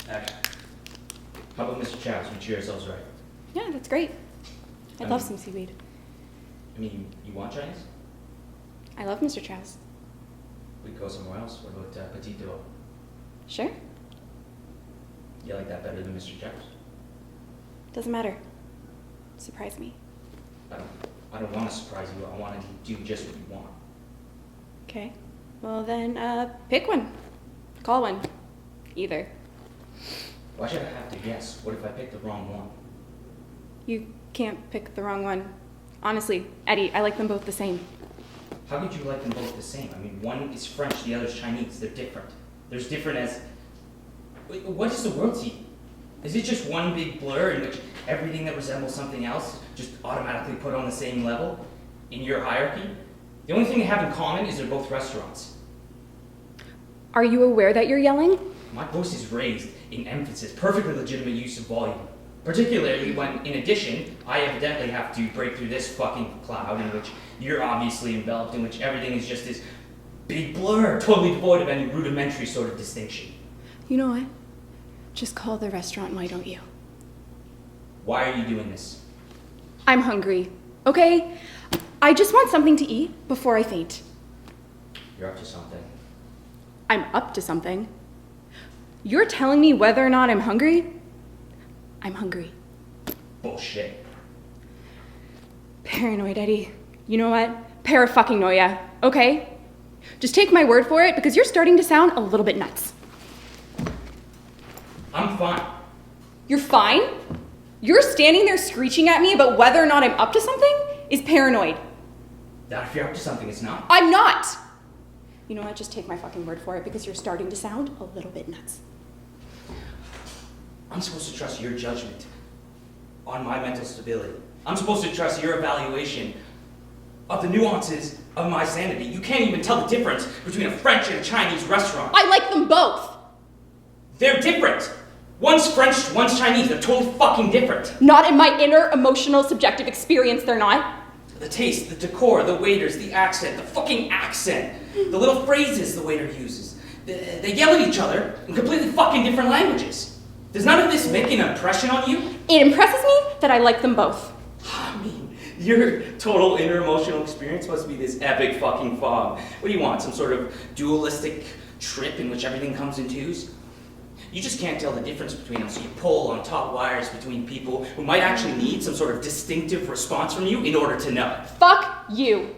Action. How about Mr. Chaos? We cheer ourselves right. Yeah, that's great. I love some seaweed. I mean, you want Chinese? I love Mr. Chow's. We could go somewhere else. What about Petit Duo? Sure. You like that better than Mr. Chaos? Doesn't matter. Surprise me. I don't want to surprise you. I want to do just what you want. Okay. Well then, pick one. Call one. Either. Why should I have to guess? What if I pick the wrong one? You can't pick the wrong one. Honestly, Eddie, I like them both the same. How could you like them both the same? I mean, one is French, the other's Chinese. They're different. They're as different as... What does the world see? Is it just one big blur in which everything that resembles something else just automatically put on the same level in your hierarchy? The only thing they have in common is they're both restaurants. Are you aware that you're yelling? My voice is raised in emphasis, perfectly legitimate use of volume. Particularly when, in addition, I evidently have to break through this fucking cloud in which you're obviously enveloped, in which everything is just this big blur, totally devoid of any rudimentary sort of distinction. You know what? Just call the restaurant, why don't you? Why are you doing this? I'm hungry, okay? I just want something to eat before I faint. You're up to something. I'm up to something. You're telling me whether or not I'm hungry? I'm hungry. Bullshit. Paranoid, Eddie. You know what? Para-fucking-noia, okay? Just take my word for it because you're starting to sound a little bit nuts. I'm fine. You're fine? You're standing there screeching at me about whether or not I'm up to something is paranoid. Not if you're up to something, it's not. I'm not! You know what? Just take my fucking word for it because you're starting to sound a little bit nuts. I'm supposed to trust your judgment on my mental stability. I'm supposed to trust your evaluation of the nuances of my sanity. You can't even tell the difference between a French and a Chinese restaurant. I like them both! They're different. One's French, one's Chinese. They're totally fucking different. Not in my inner, emotional, subjective experience, they're not. The taste, the decor, the waiters, the accent, the fucking accent, the little phrases the waiter uses. They yell at each other in completely fucking different languages. Does none of this make an impression on you? It impresses me that I like them both. I mean, your total inner emotional experience must be this epic fucking fog. What do you want, some sort of dualistic trip in which everything comes in twos? You just can't tell the difference between them, so you pull on taut wires between people who might actually need some sort of distinctive response from you in order to know. Fuck you.